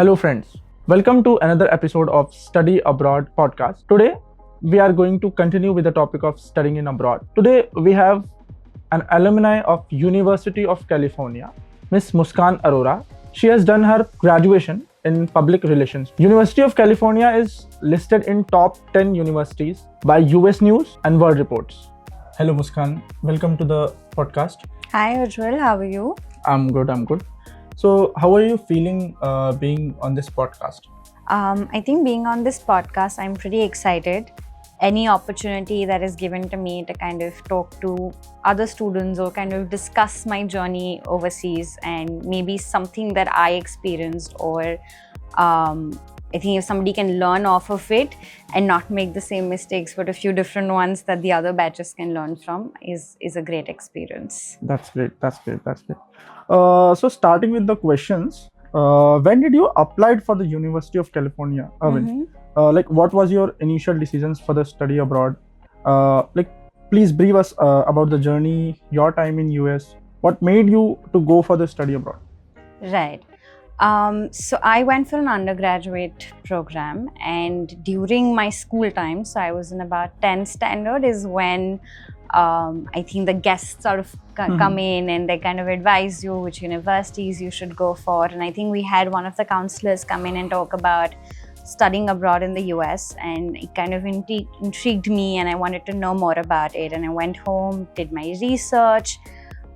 Hello friends, welcome to another episode of Study Abroad podcast. Today we are going to continue with the topic of studying in abroad. Today we have an alumni of University of California, Miss Muskan Arora. She has done her graduation in public relations. University of California is listed in top 10 universities by US News and World Reports. Hello Muskan, welcome to the podcast. Hi Ujjwal, how are you? I'm good. So, how are you feeling being on this podcast? I think being on this podcast, I'm pretty excited. Any opportunity that is given to me to kind of talk to other students or kind of discuss my journey overseas and maybe something that I experienced, or I think if somebody can learn off of it and not make the same mistakes but a few different ones that the other batches can learn from is a great experience. That's great. So starting with the questions, when did you apply for the University of California, Irvine? What was your initial decisions for the study abroad? Please brief us about the journey, your time in US. What made you to go for the study abroad? Right. So I went for an undergraduate program, and during my school time, so I was in about 10th standard, is when I think the guests sort of come in and they kind of advise you which universities you should go for. And I think we had one of the counselors come in and talk about studying abroad in the US, and it kind of intrigued me and I wanted to know more about it. And I went home, did my research.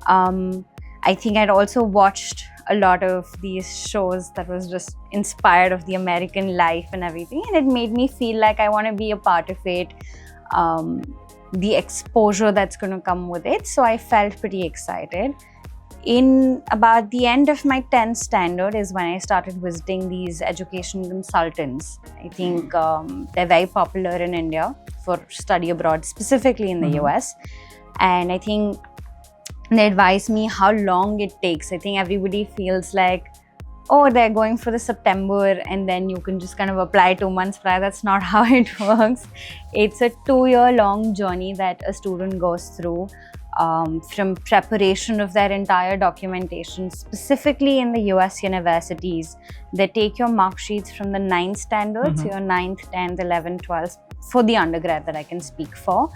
I think I'd also watched a lot of these shows that was just inspired of the American life and everything, and it made me feel like I want to be a part of it, the exposure that's going to come with it. So I felt pretty excited. In about the end of my 10th standard is when I started visiting these education consultants. I think they're very popular in India for study abroad, specifically in the US. And I think they advised me how long it takes. I think everybody feels like, oh, they're going for the September and then you can just kind of apply 2 months prior. That's not how it works. It's a 2-year-long journey that a student goes through, from preparation of their entire documentation. Specifically in the US universities, they take your mark sheets from the 9th standard, so your 9th, 10th, 11th, 12th, for the undergrad that I can speak for.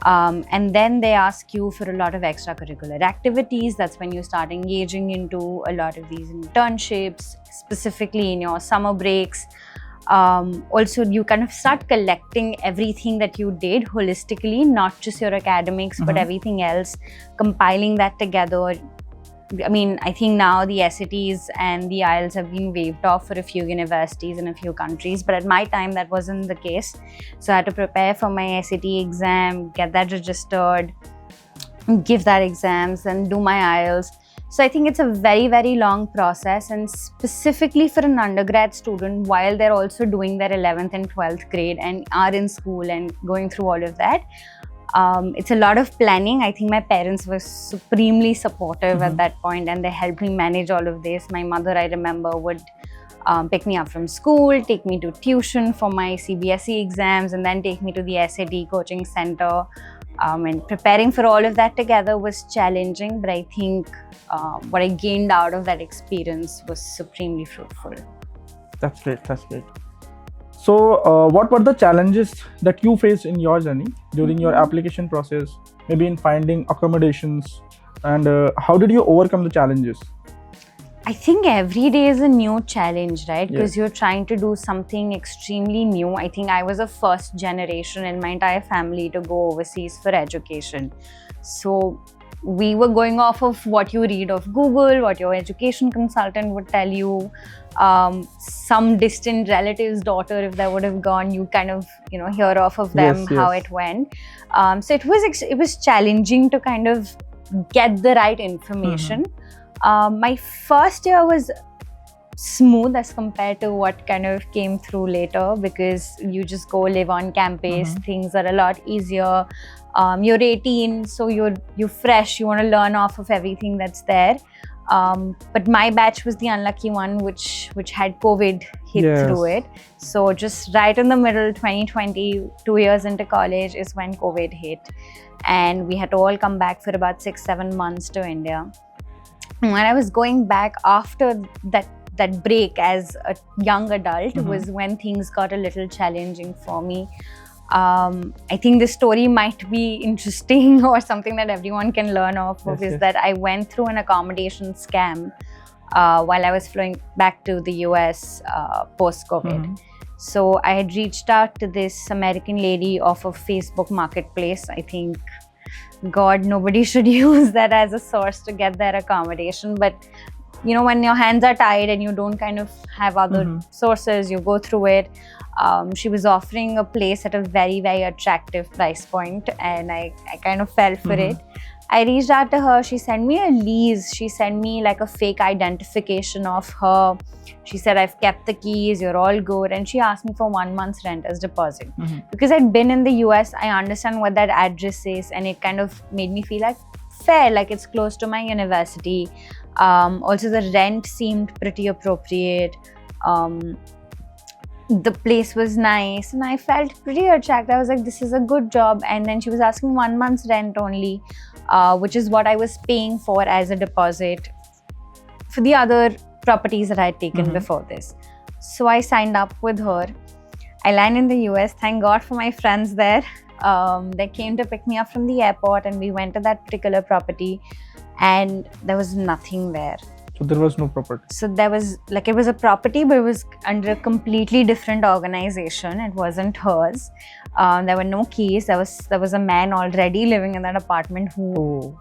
And then they ask you for a lot of extracurricular activities. That's when you start engaging into a lot of these internships, specifically in your summer breaks. Also, you kind of start collecting everything that you did holistically, not just your academics, but everything else, compiling that together. I mean, I think now the SATs and the IELTS have been waived off for a few universities in a few countries, but at my time that wasn't the case. So I had to prepare for my SAT exam, get that registered, give that exams, and do my IELTS. So I think it's a very, very long process, and specifically for an undergrad student, while they're also doing their 11th and 12th grade and are in school and going through all of that, it's a lot of planning. I think my parents were supremely supportive at that point, and they helped me manage all of this. My mother, I remember, would pick me up from school, take me to tuition for my CBSE exams, and then take me to the SAT coaching center. And preparing for all of that together was challenging, but I think what I gained out of that experience was supremely fruitful. That's great. So, what were the challenges that you faced in your journey during your application process, maybe in finding accommodations, and how did you overcome the challenges? I think every day is a new challenge, right? Because Yes. you're trying to do something extremely new. I think I was a first generation in my entire family to go overseas for education. So we were going off of what you read of Google, what your education consultant would tell you, some distant relative's daughter, if they would have gone, you kind of, hear off of them how it went. So it was challenging to kind of get the right information. My first year was smooth as compared to what kind of came through later, because you just go live on campus. Things are a lot easier. You're 18, so you're fresh. You want to learn off of everything that's there. But my batch was the unlucky one, which had COVID hit through it. So just right in the middle, 2020, 2 years into college is when COVID hit, and we had to all come back for about 6-7 months to India. When I was going back after that break as a young adult was when things got a little challenging for me. I think this story might be interesting or something that everyone can learn off of. That I went through an accommodation scam while I was flying back to the US post-COVID. So I had reached out to this American lady off of Facebook Marketplace. I think, God, nobody should use that as a source to get their accommodation. But, you know, when your hands are tied and you don't kind of have other sources, you go through it. She was offering a place at a very, very attractive price point, and I kind of fell for it. I reached out to her. She sent me a lease. She sent me like a fake identification of her. She said, I've kept the keys, you're all good. And she asked me for 1 month's rent as deposit. Because I'd been in the US, I understand what that address is, and it kind of made me feel like fair, like it's close to my university. Also, the rent seemed pretty appropriate. The place was nice and I felt pretty attracted. I was like, this is a good job. And then she was asking 1 month's rent only, which is what I was paying for as a deposit for the other properties that I had taken before this. So I signed up with her. I landed in the US. Thank God for my friends there. They came to pick me up from the airport and we went to that particular property and there was nothing there. So there was no property. So there was like, it was a property, but it was under a completely different organization. It wasn't hers. There were no keys. There was a man already living in that apartment who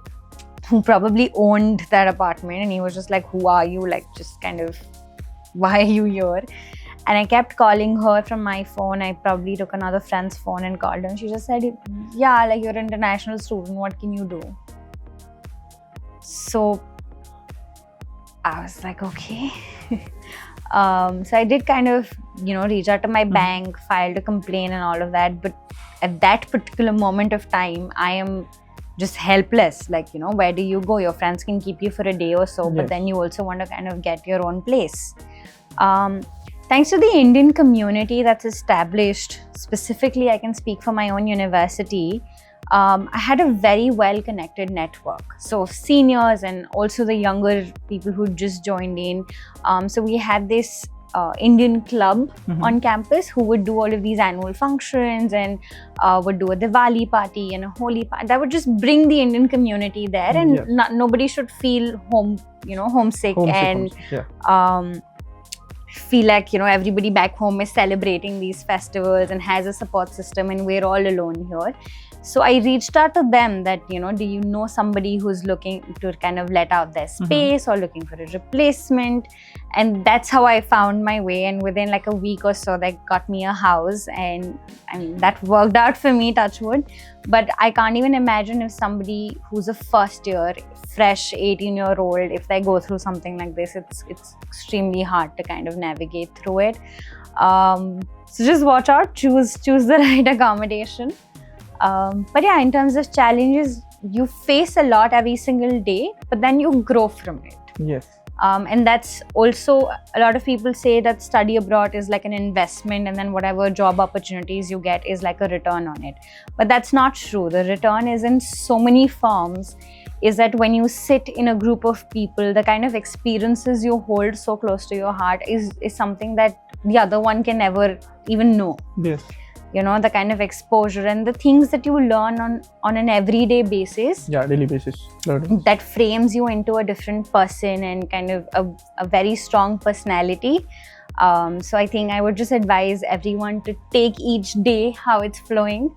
probably owned that apartment, and he was just like, who are you? Like, just kind of, why are you here? And I kept calling her from my phone. I probably took another friend's phone and called her. And she just said, yeah, like, you're an international student. What can you do? So I was like, okay. So I did kind of, reach out to my bank, filed a complaint and all of that. But at that particular moment of time, I am just helpless. Like, where do you go? Your friends can keep you for a day or so, but then you also want to kind of get your own place. Thanks to the Indian community that's established, specifically, I can speak for my own university. I had a very well-connected network. So seniors and also the younger people who just joined in. So we had this Indian club on campus who would do all of these annual functions and would do a Diwali party and a Holi party. That would just bring the Indian community there, and nobody should feel homesick and feel like everybody back home is celebrating these festivals and has a support system, and we're all alone here. So I reached out to them that, do you know somebody who's looking to kind of let out their space or looking for a replacement? And that's how I found my way. And within like a week or so, they got me a house. And I mean, that worked out for me, touch wood. But I can't even imagine if somebody who's a first year, fresh 18-year-old, if they go through something like this, it's extremely hard to kind of navigate through it. So just watch out, choose the right accommodation. But yeah, in terms of challenges, you face a lot every single day, but then you grow from it. Yes. And that's also, a lot of people say that study abroad is like an investment, and then whatever job opportunities you get is like a return on it. But that's not true. The return is in so many forms, is that when you sit in a group of people, the kind of experiences you hold so close to your heart is something that the other one can never even know. Yes. The kind of exposure and the things that you learn on an everyday basis. Yeah, daily basis learning. That frames you into a different person and kind of a very strong personality. So I think I would just advise everyone to take each day how it's flowing,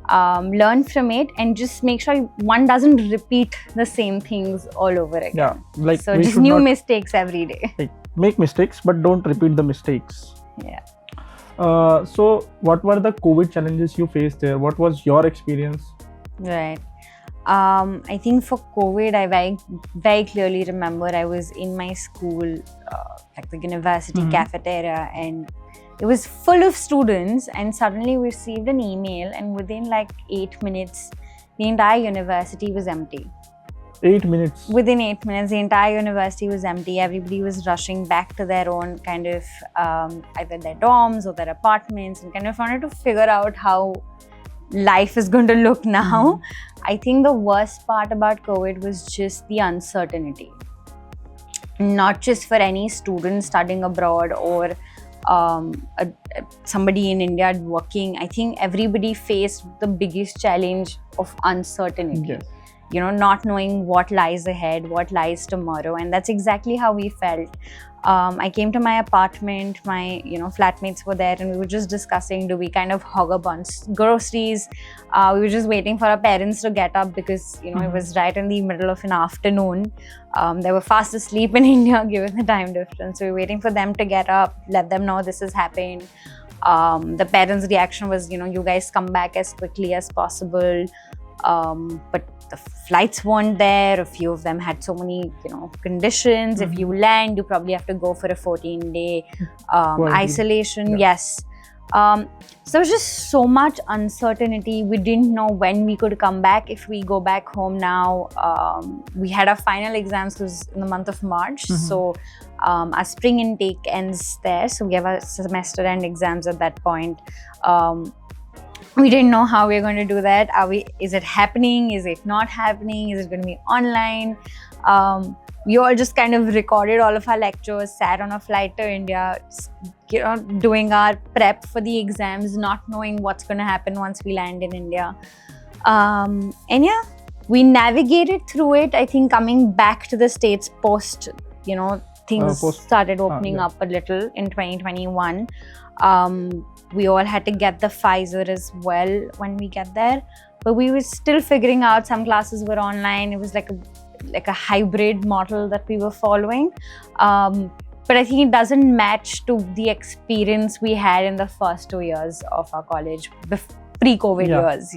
learn from it, and just make sure one doesn't repeat the same things all over again. Yeah, like so just new mistakes every day. Like, make mistakes, but don't repeat the mistakes. Yeah. So what were the COVID challenges you faced there? What was your experience? Right. I think for COVID, I very, very clearly remember I was in my school, like the university cafeteria, and it was full of students, and suddenly we received an email, and within like 8 minutes, the entire university was empty. 8 minutes? Within 8 minutes, the entire university was empty. Everybody was rushing back to their own kind of either their dorms or their apartments, and kind of wanted to figure out how life is going to look now. I think the worst part about COVID was just the uncertainty. not just for any student studying abroad or somebody in India working. I think everybody faced the biggest challenge of uncertainty. Yes. You know, not knowing what lies ahead, what lies tomorrow, and that's exactly how we felt. I came to my apartment, my flatmates were there, and we were just discussing, do we kind of hog a bunch groceries? We were just waiting for our parents to get up because it was right in the middle of an afternoon. They were fast asleep in India given the time difference. So we were waiting for them to get up, let them know this has happened. The parents' reaction was, you guys come back as quickly as possible. But the flights weren't there. A few of them had so many, conditions. If you land, you probably have to go for a 14-day isolation. Yes. So there was just so much uncertainty. We didn't know when we could come back. If we go back home now, we had our final exams was in the month of March. So our spring intake ends there. So we have our semester end exams at that point. We didn't know how we're going to do that. Is it happening? Is it not happening? Is it going to be online? We all just kind of recorded all of our lectures, sat on a flight to India, doing our prep for the exams, not knowing what's going to happen once we land in India. And yeah, we navigated through it. I think coming back to the States post, things started opening up a little in 2021. We all had to get the Pfizer as well when we get there, but we were still figuring out. Some classes were online. It was like a hybrid model that we were following. But I think it doesn't match to the experience we had in the first 2 years of our college, pre-COVID years,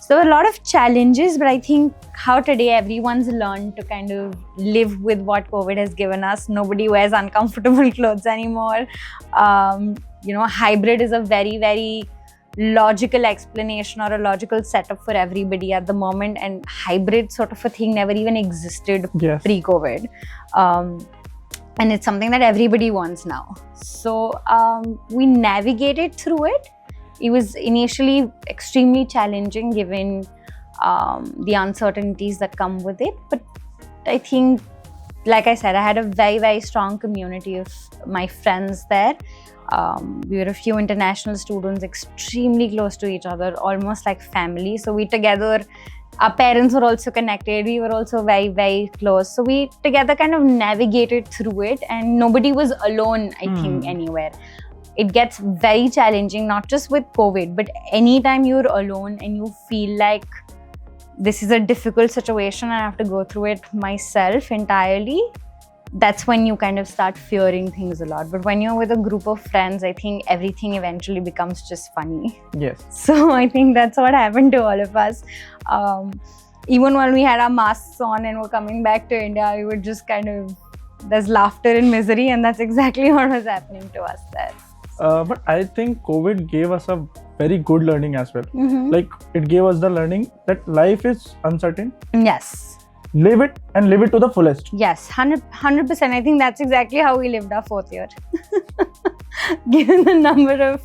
So there were a lot of challenges, but I think how today everyone's learned to kind of live with what COVID has given us. Nobody wears uncomfortable clothes anymore. Hybrid is a very, very logical explanation or a logical setup for everybody at the moment, and hybrid sort of a thing never even existed pre-COVID. And it's something that everybody wants now. So we navigated through it. It was initially extremely challenging given the uncertainties that come with it. But I think, like I said, I had a very, very strong community of my friends there. We were a few international students, extremely close to each other, almost like family. So we together, our parents were also connected. We were also very, very close. So we together kind of navigated through it, and nobody was alone, I think, anywhere. It gets very challenging, not just with COVID, but anytime you're alone and you feel like this is a difficult situation and I have to go through it myself entirely, that's when you kind of start fearing things a lot. But when you're with a group of friends, I think everything eventually becomes just funny. Yes. So I think that's what happened to all of us. Even when we had our masks on and were coming back to India, we were just kind of, there's laughter in misery, and that's exactly what was happening to us there. But I think COVID gave us a very good learning as well. Like, it gave us the learning that life is uncertain. Yes. Live it and live it to the fullest. Yes, 100%. I think that's exactly how we lived our 4th year. Given the number of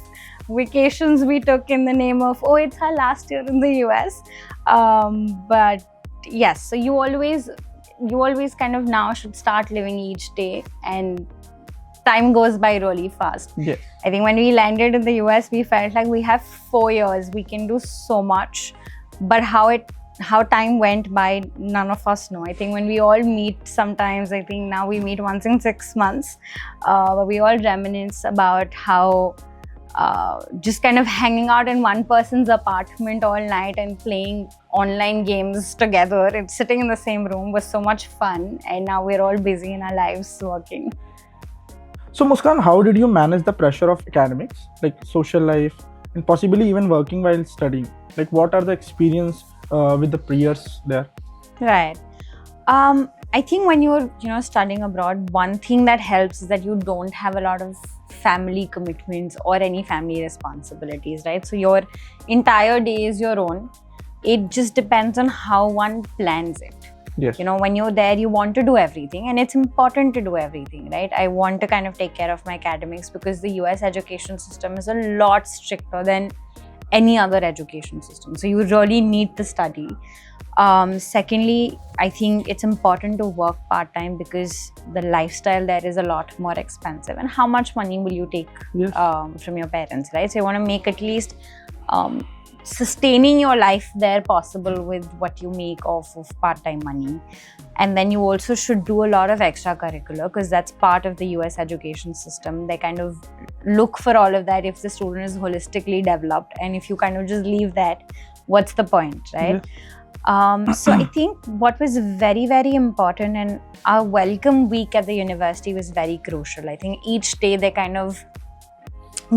vacations we took in the name of, it's our last year in the US. But yes, so you always kind of now should start living each day, and time goes by really fast. Yes. I think when we landed in the US, we felt like we have 4 years, we can do so much, but how time went by, none of us know. I think when we all meet sometimes, I think now we meet once in 6 months, but we all reminisce about how just kind of hanging out in one person's apartment all night and playing online games together and sitting in the same room was so much fun, and now we're all busy in our lives working. So Muskan, how did you manage the pressure of academics, like social life, and possibly even working while studying? Like, what are the experience with the peers there? Right. I think when you're studying abroad, one thing that helps is that you don't have a lot of family commitments or any family responsibilities, right? So your entire day is your own. It just depends on how one plans it. Yes. When you're there, you want to do everything, and it's important to do everything, right? I want to kind of take care of my academics because the US education system is a lot stricter than any other education system. So you really need to study. Secondly, I think it's important to work part-time because the lifestyle there is a lot more expensive. And how much money will you take from your parents, right? So you want to make at least sustaining your life there possible with what you make off of part-time money. And then you also should do a lot of extracurricular because that's part of the US education system. They kind of look for all of that if the student is holistically developed. And if you kind of just leave that, what's the point, right? So I think what was very, very important, and our welcome week at the university was very crucial. I think each day they kind of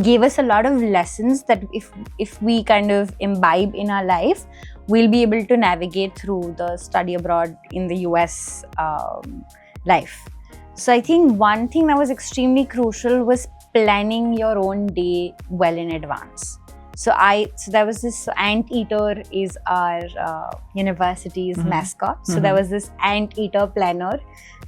gave us a lot of lessons that if we kind of imbibe in our life, we'll be able to navigate through the study abroad in the US life. So I think one thing that was extremely crucial was planning your own day well in advance. So there was this anteater is our university's mascot. So there was this anteater planner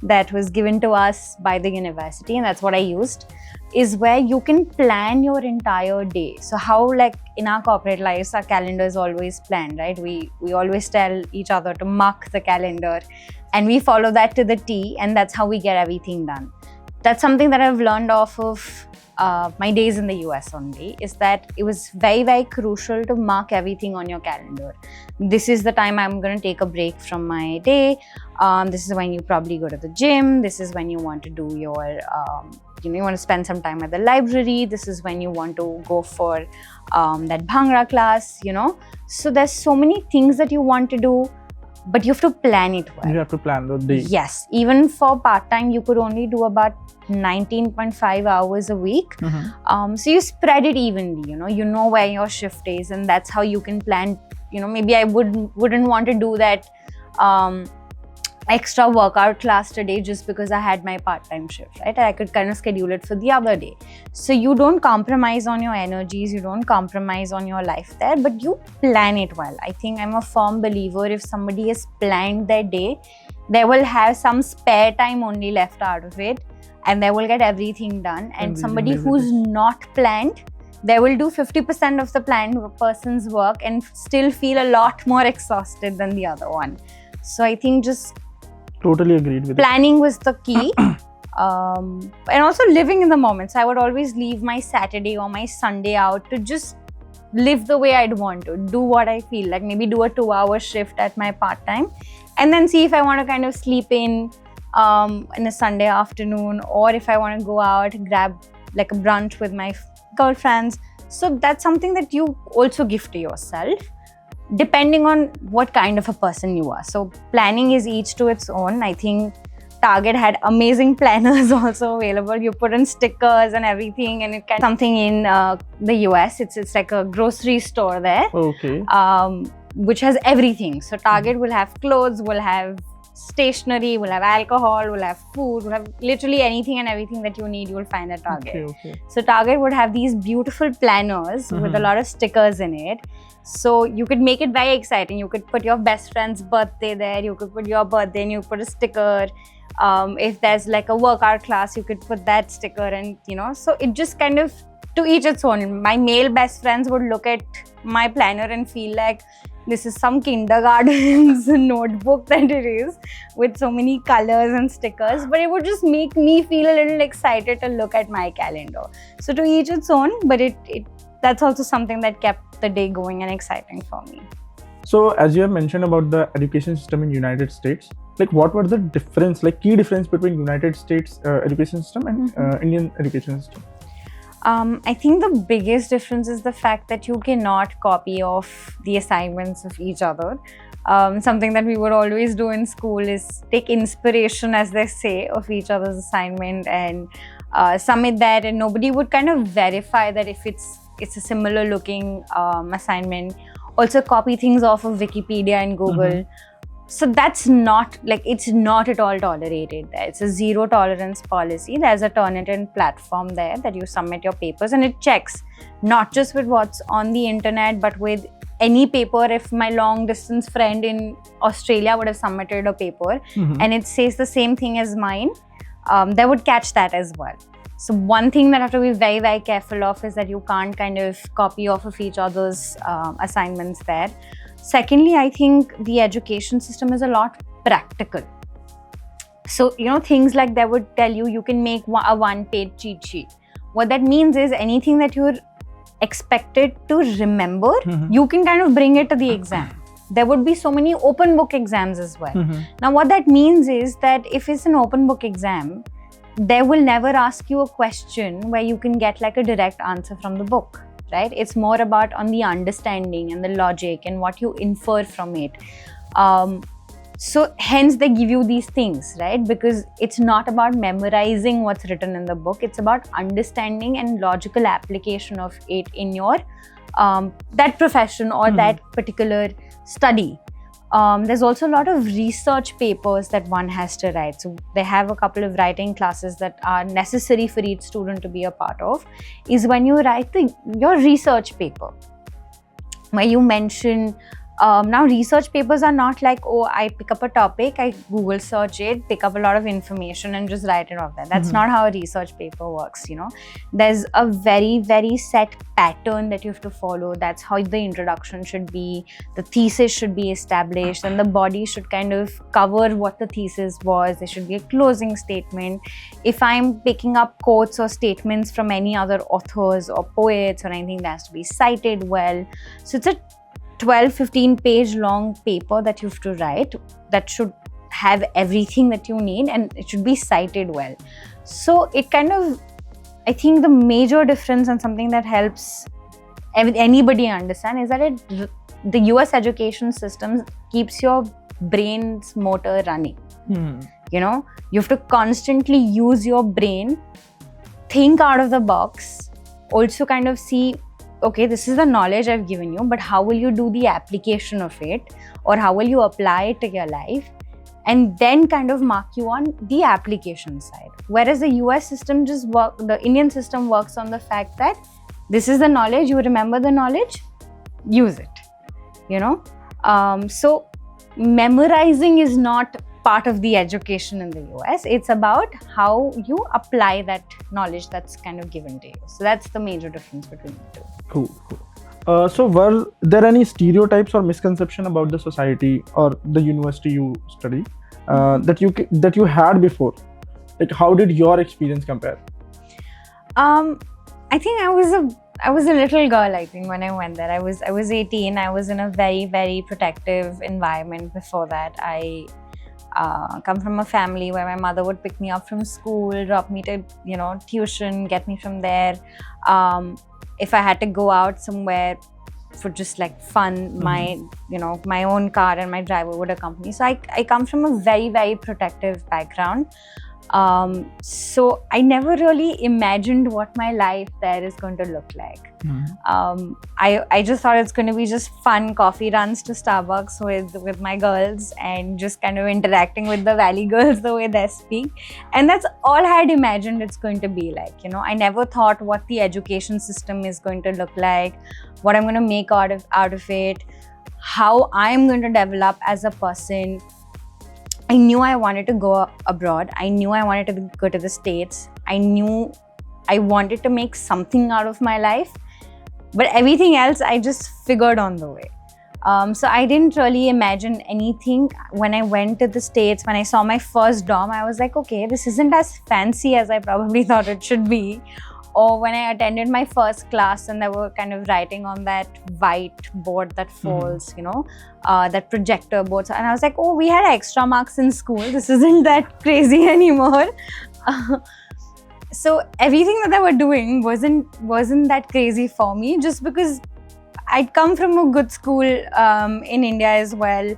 that was given to us by the university, and that's what I used, is where you can plan your entire day. So how, like in our corporate lives, our calendar is always planned, right? We always tell each other to mark the calendar, and we follow that to the T, and that's how we get everything done. That's something that I've learned off of my days in the US only, is that it was very, very crucial to mark everything on your calendar. This is the time I'm going to take a break from my day. This is when you probably go to the gym. This is when you want to do your, you want to spend some time at the library. This is when you want to go for that Bhangra class, So there's so many things that you want to do, but you have to plan it well. You have to plan the day. Yes. Even for part-time, you could only do about 19.5 hours a week. So you spread it evenly, you know where your shift is, and that's how you can plan. Maybe I wouldn't want to do that extra workout class today just because I had my part-time shift, right? I could kind of schedule it for the other day. So you don't compromise on your energies, you don't compromise on your life there, but you plan it well. I think I'm a firm believer if somebody has planned their day, they will have some spare time only left out of it, and they will get everything done. And somebody who's not planned, they will do 50% of the planned person's work and still feel a lot more exhausted than the other one. So I think just totally agreed with planning was the key. And also living in the moment. So I would always leave my Saturday or my Sunday out to just live the way I'd want to, do what I feel like, maybe do a 2-hour shift at my part-time, and then see if I want to kind of sleep in a Sunday afternoon, or if I want to go out, grab like a brunch with my girlfriends. So that's something that you also give to yourself, depending on what kind of a person you are. So planning is each to its own. I think Target had amazing planners also available. You put in stickers and everything, and it can something in the US. It's like a grocery store there. Okay. Which has everything. So Target will have clothes, will have stationery, will have alcohol, will have food, will have literally anything and everything that you need, you will find at Target. Okay. So Target would have these beautiful planners with a lot of stickers in it. So you could make it very exciting. You could put your best friend's birthday there. You could put your birthday and you put a sticker. If there's like a workout class, you could put that sticker, and so it just kind of to each its own. My male best friends would look at my planner and feel like this is some kindergarten's notebook that it is, with so many colors and stickers, but it would just make me feel a little excited to look at my calendar. So to each its own, but that's also something that kept the day going and exciting for me. So as you have mentioned about the education system in United States, like what were the key difference between United States education system and Indian education system? I think the biggest difference is the fact that you cannot copy off the assignments of each other. Something that we would always do in school is take inspiration, as they say, of each other's assignment and submit that, and nobody would kind of verify that if it's a similar looking assignment. Also copy things off of Wikipedia and Google. So that's it's not at all tolerated there. It's a zero tolerance policy. There's a Turnitin platform there that you submit your papers, and it checks not just with what's on the internet, but with any paper. If my long distance friend in Australia would have submitted a paper and it says the same thing as mine, they would catch that as well. So one thing that I have to be very, very careful of is that you can't kind of copy off of each other's assignments there. Secondly, I think the education system is a lot practical. So, things like they would tell you, you can make a one-page cheat sheet. What that means is anything that you're expected to remember, you can kind of bring it to the exam. There would be so many open book exams as well. Now, what that means is that if it's an open book exam, they will never ask you a question where you can get like a direct answer from the book, right? It's more about on the understanding and the logic and what you infer from it. So hence they give you these things, right? Because it's not about memorizing what's written in the book. It's about understanding and logical application of it in your that profession or that particular study. There's also a lot of research papers that one has to write. So they have a couple of writing classes that are necessary for each student to be a part of, is when you write your research paper, where you mention, now research papers are not like, oh, I pick up a topic, I Google search it, pick up a lot of information and just write it off there. That's not how a research paper works, There's a very, very set pattern that you have to follow. That's how the introduction should be. The thesis should be established and the body should kind of cover what the thesis was. There should be a closing statement. If I'm picking up quotes or statements from any other authors or poets or anything, that has to be cited well. So it's a 12-15 page long paper that you have to write that should have everything that you need and it should be cited well. So it kind of, I think the major difference and something that helps anybody understand is that the US education system keeps your brain's motor running. You have to constantly use your brain, think out of the box, also kind of see, okay, this is the knowledge I've given you, but how will you do the application of it, or how will you apply it to your life, and then kind of mark you on the application side. Whereas the US system the Indian system works on the fact that this is the knowledge, you remember the knowledge, use it, so memorizing is not part of the education in the US. It's about how you apply that knowledge that's kind of given to you. So that's the major difference between the two. Cool. So were there any stereotypes or misconception about the society or the university you study that you had before? Like, how did your experience compare? I think I was a little girl, I think, when I went there. I was 18. I was in a very, very protective environment before that. I come from a family where my mother would pick me up from school, drop me to, tuition, get me from there. If I had to go out somewhere for just like fun, my own car and my driver would accompany. So I come from a very, very protective background. So I never really imagined what my life there is going to look like. I just thought it's going to be just fun coffee runs to Starbucks with my girls and just kind of interacting with the Valley girls the way they speak. And that's all I had imagined it's going to be like. I never thought what the education system is going to look like, what I'm going to make out of it, how I'm going to develop as a person. I knew I wanted to go abroad. I knew I wanted to go to the States. I knew I wanted to make something out of my life. But everything else, I just figured on the way. So I didn't really imagine anything. When I went to the States, when I saw my first dorm, I was like, okay, this isn't as fancy as I probably thought it should be. Or when I attended my first class and they were kind of writing on that white board that falls, that projector board. And I was like, oh, we had extra marks in school. This isn't that crazy anymore. So everything that they were doing wasn't that crazy for me, just because I'd come from a good school in India as well.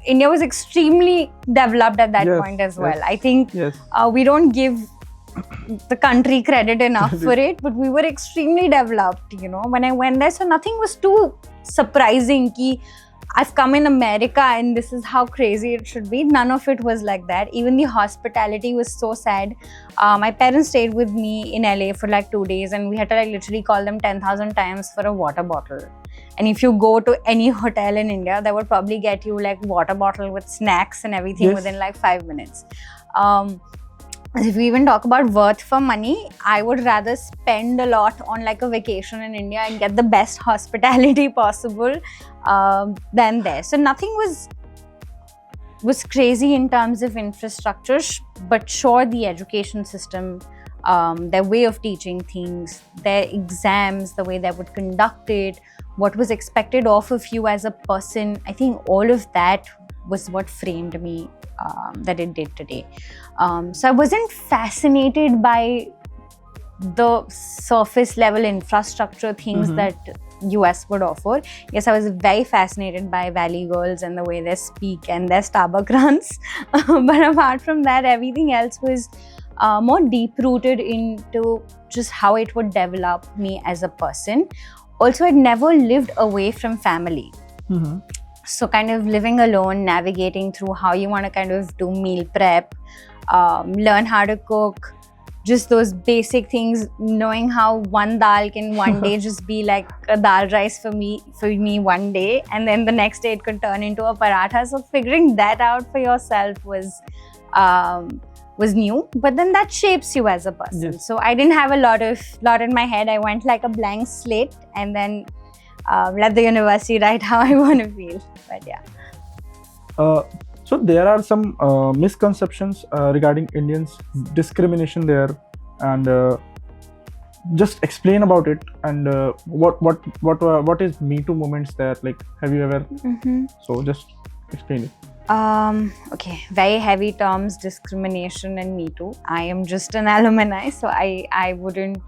India was extremely developed at that point as well. I think we don't give the country credit enough for it, but we were extremely developed, when I went there. So nothing was too surprising ki I've come in America and this is how crazy it should be. None of it was like that. Even the hospitality was so sad. My parents stayed with me in LA for like 2 days and we had to like literally call them 10,000 times for a water bottle. And if you go to any hotel in India, they would probably get you like water bottle with snacks and everything within like 5 minutes. if we even talk about worth for money, I would rather spend a lot on like a vacation in India and get the best hospitality possible than there. So nothing was crazy in terms of infrastructure, but sure, the education system, their way of teaching things, their exams, the way they would conduct it, what was expected of you as a person, I think all of that was what framed me that it did today. So I wasn't fascinated by the surface level infrastructure things that US would offer. Yes, I was very fascinated by Valley Girls and the way they speak and their Starbucks runs. But apart from that, everything else was more deep-rooted into just how it would develop me as a person. Also, I'd never lived away from family. So kind of living alone, navigating through how you want to kind of do meal prep, learn how to cook, just those basic things, knowing how one dal can one day just be like a dal rice for me one day, and then the next day it could turn into a paratha. So figuring that out for yourself was new, but then that shapes you as a person. Yes. So I didn't have a lot in my head. I went like a blank slate and then let the university write how I want to feel. But yeah. So there are some misconceptions regarding Indians, discrimination there, and just explain about it, and what is Me Too movements there? Like, have you ever? So just explain it. Okay, very heavy terms, discrimination and Me Too. I am just an alumni, so I wouldn't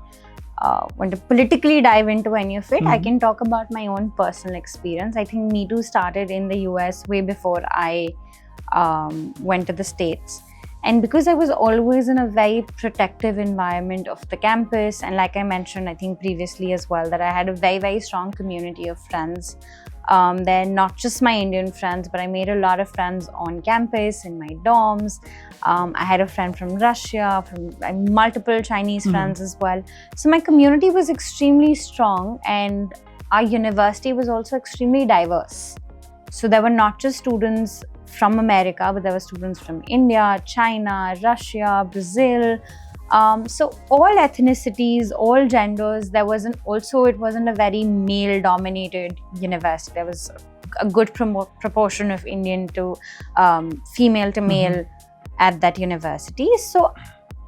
want to politically dive into any of it. I can talk about my own personal experience. I think Me Too started in the US way before I went to the States. And because I was always in a very protective environment of the campus, and like I mentioned, I think previously as well, that I had a very, very strong community of friends. They're not just my Indian friends, but I made a lot of friends on campus, in my dorms. I had a friend from Russia, from multiple Chinese friends as well. So my community was extremely strong, and our university was also extremely diverse. So there were not just students from America, but there were students from India, China, Russia, Brazil. So all ethnicities, all genders. It wasn't a very male-dominated university. There was a good proportion of Indian to female to male at that university. So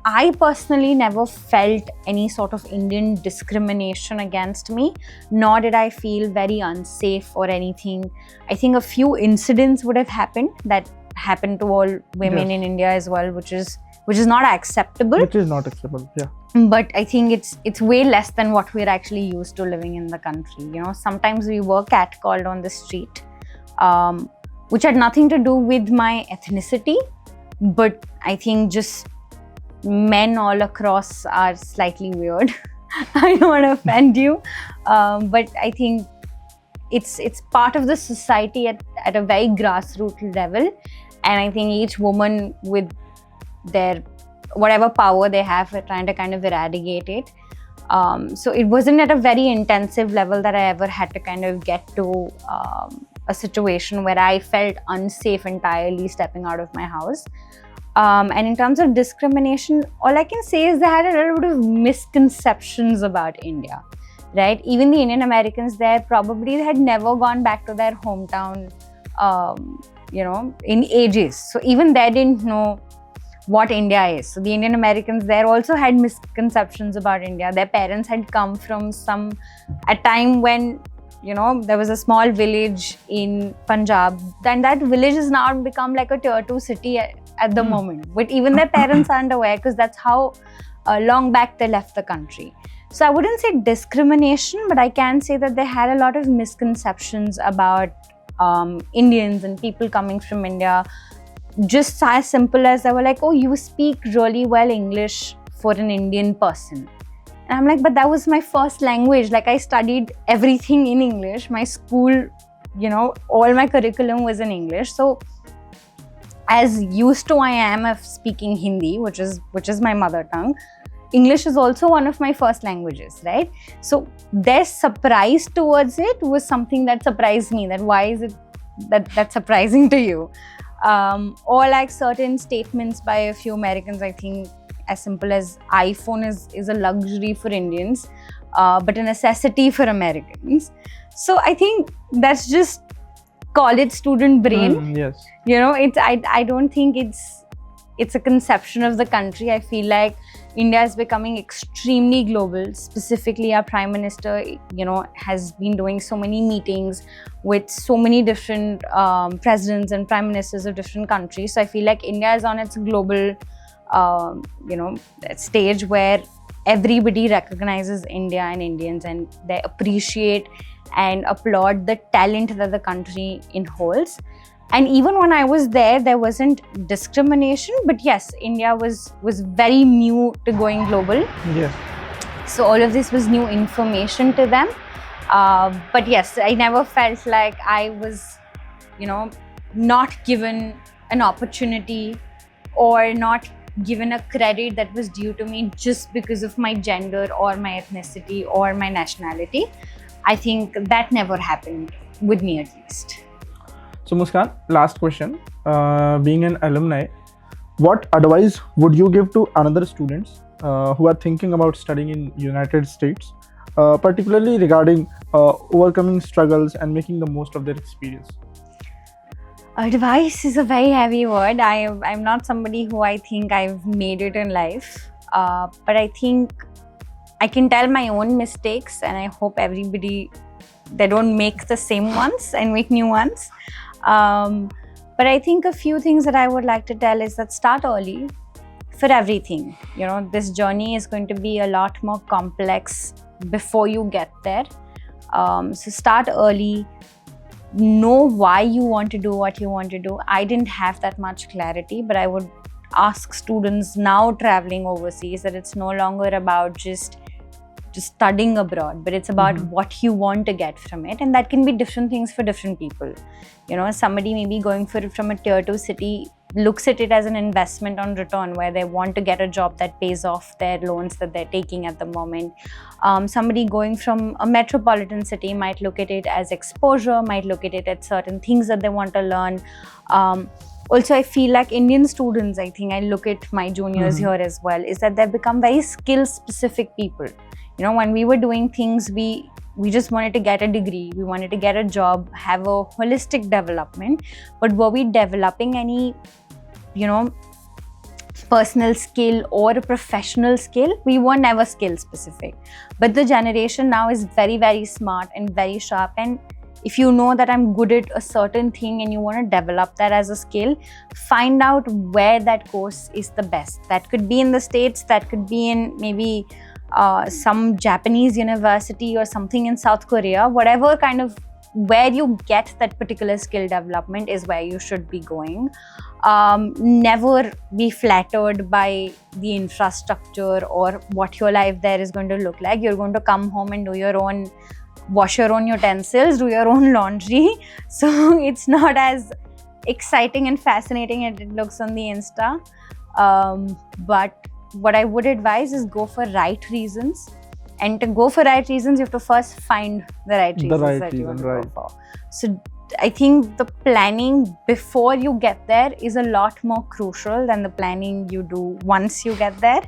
I personally never felt any sort of Indian discrimination against me, nor did I feel very unsafe or anything. I think a few incidents would have happened that happened to all women in India as well, which is not acceptable. Which is not acceptable, yeah. But I think it's way less than what we're actually used to living in the country. You know, sometimes we were catcalled on the street, which had nothing to do with my ethnicity, but I think just men all across are slightly weird. I don't want to offend you, but I think it's part of the society at a very grassroots level, and I think each woman with their whatever power they have, are trying to kind of eradicate it. So it wasn't at a very intensive level that I ever had to kind of get to a situation where I felt unsafe entirely stepping out of my house. And in terms of discrimination, all I can say is they had a little bit of misconceptions about India, right? Even the Indian Americans there probably had never gone back to their hometown, in ages. So even they didn't know what India is. So the Indian Americans there also had misconceptions about India. Their parents had come from a time when, there was a small village in Punjab, and that village has now become like a tier 2 city at the moment. But even their parents aren't aware, because that's how long back they left the country. So I wouldn't say discrimination, but I can say that they had a lot of misconceptions about Indians and people coming from India. Just as simple as they were like, oh, you speak really well English for an Indian person. And I'm like, but that was my first language. Like, I studied everything in English. My school, all my curriculum was in English. So as used to I am of speaking Hindi, which is my mother tongue, English is also one of my first languages, right? So their surprise towards it was something that surprised me. That why is it that's surprising to you? Or like certain statements by a few Americans, I think as simple as iPhone is a luxury for Indians, but a necessity for Americans. So I think that's just college student brain. Yes. I don't think it's a conception of the country. I feel like India is becoming extremely global. Specifically, our Prime Minister, has been doing so many meetings with so many different presidents and prime ministers of different countries. So I feel like India is on its global, stage where everybody recognizes India and Indians, and they appreciate and applaud the talent that the country holds. And even when I was there wasn't discrimination, but yes, India was very new to going global. Yes. So all of this was new information to them. But yes, I never felt like I was, not given an opportunity or not given a credit that was due to me just because of my gender or my ethnicity or my nationality. I think that never happened with me, at least. So Muskan, last question. Being an alumni, what advice would you give to another students who are thinking about studying in United States, particularly regarding overcoming struggles and making the most of their experience? Advice is a very heavy word. I'm not somebody who I think I've made it in life, but I think I can tell my own mistakes, and I hope everybody, they don't make the same ones and make new ones. But I think a few things that I would like to tell is that start early for everything. This journey is going to be a lot more complex before you get there. So start early. Know why you want to do what you want to do. I didn't have that much clarity, but I would ask students now traveling overseas that it's no longer about just studying abroad, but it's about what you want to get from it, and that can be different things for different people. Somebody maybe going from a tier 2 city looks at it as an investment on return, where they want to get a job that pays off their loans that they're taking at the moment. Somebody going from a metropolitan city might look at it as exposure, might look at it at certain things that they want to learn. Also, I feel like Indian students, I think I look at my juniors here as well, is that they've become very skill-specific people. When we were doing things, we just wanted to get a degree, we wanted to get a job, have a holistic development. But were we developing any, personal skill or a professional skill? We were never skill specific. But the generation now is very, very smart and very sharp. And if you know that I'm good at a certain thing and you want to develop that as a skill, find out where that course is the best. That could be in the States, that could be in maybe some Japanese university or something in South Korea. Whatever kind of where you get that particular skill development is where you should be going. Never be flattered by the infrastructure or what your life there is going to look like. You're going to come home and wash your own utensils, do your own laundry. So it's not as exciting and fascinating as it looks on the Insta. But what I would advise is go for right reasons. And to go for right reasons, you have to first find the right reasons you want to go for. So I think the planning before you get there is a lot more crucial than the planning you do once you get there.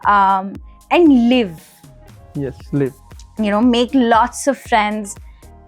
And live. Yes, live. Make lots of friends.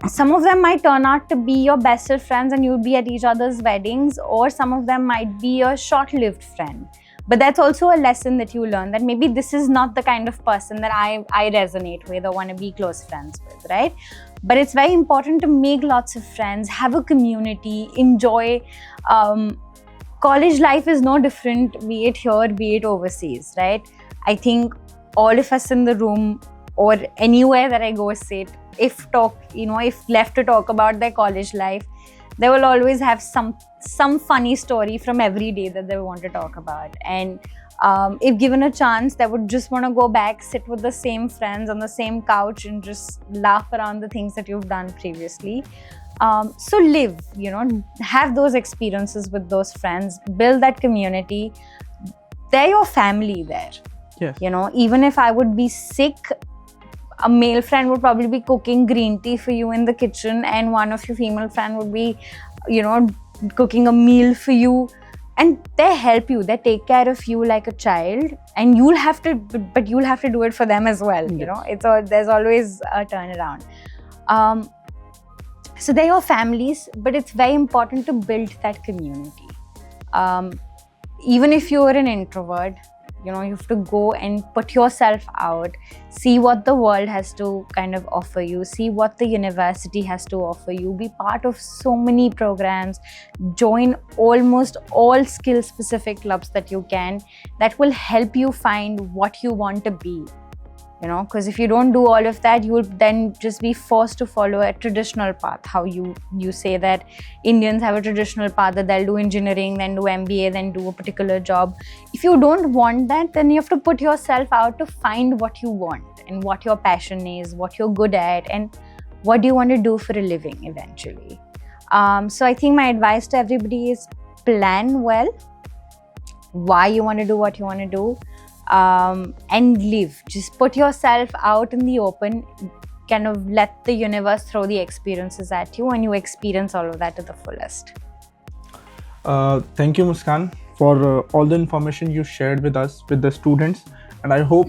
Some of them might turn out to be your best of friends and you'll be at each other's weddings, or some of them might be a short-lived friend. But that's also a lesson that you learn, that maybe this is not the kind of person that I resonate with or want to be close friends with, right? But it's very important to make lots of friends, have a community, enjoy. College life is no different, be it here, be it overseas, right? I think all of us in the room or anywhere that I go sit, if left to talk about their college life, they will always have some funny story from every day that they want to talk about. And if given a chance, they would just want to go back, sit with the same friends on the same couch and just laugh around the things that you've done previously. So live, have those experiences with those friends, build that community. They're your family there. Yes. Even if I would be sick, a male friend would probably be cooking green tea for you in the kitchen, and one of your female friend would be, cooking a meal for you. and they help you, they take care of you like a child, and you'll have to do it for them as well. Yes. You know, there's always a turnaround. So they're your families, but it's very important to build that community. Even if you're an introvert, you know, you have to go and put yourself out, see what the world has to kind of offer you, see what the university has to offer you, be part of so many programs, join almost all skill specific clubs that you can, that will help you find what you want to be. You know, because if you don't do all of that, you will then just be forced to follow a traditional path. How you say that Indians have a traditional path, that they'll do engineering, then do MBA, then do a particular job. If you don't want that, then you have to put yourself out to find what you want and what your passion is, what you're good at, and what do you want to do for a living eventually. So I think my advice to everybody is plan well why you want to do what you want to do. And live. Just put yourself out in the open, kind of let the universe throw the experiences at you, and you experience all of that to the fullest. Thank you, Muskan, for all the information you shared with us, with the students, and I hope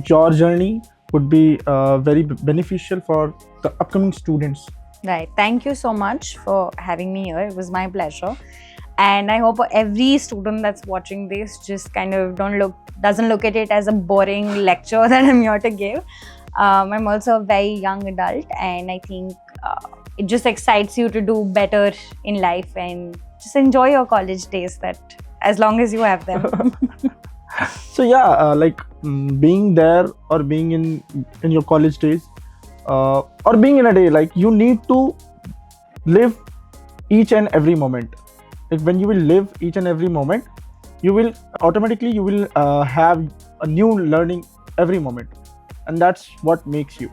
your journey would be very beneficial for the upcoming students. Right. Thank you so much for having me here. It was my pleasure. And I hope every student that's watching this just kind of doesn't look at it as a boring lecture that I'm here to give. I'm also a very young adult, and I think it just excites you to do better in life and just enjoy your college days, that as long as you have them. So yeah, being there or being in your college days, or being in a day, like, you need to live each and every moment. Like, when you will live each and every moment, you will have a new learning every moment, and that's what makes you.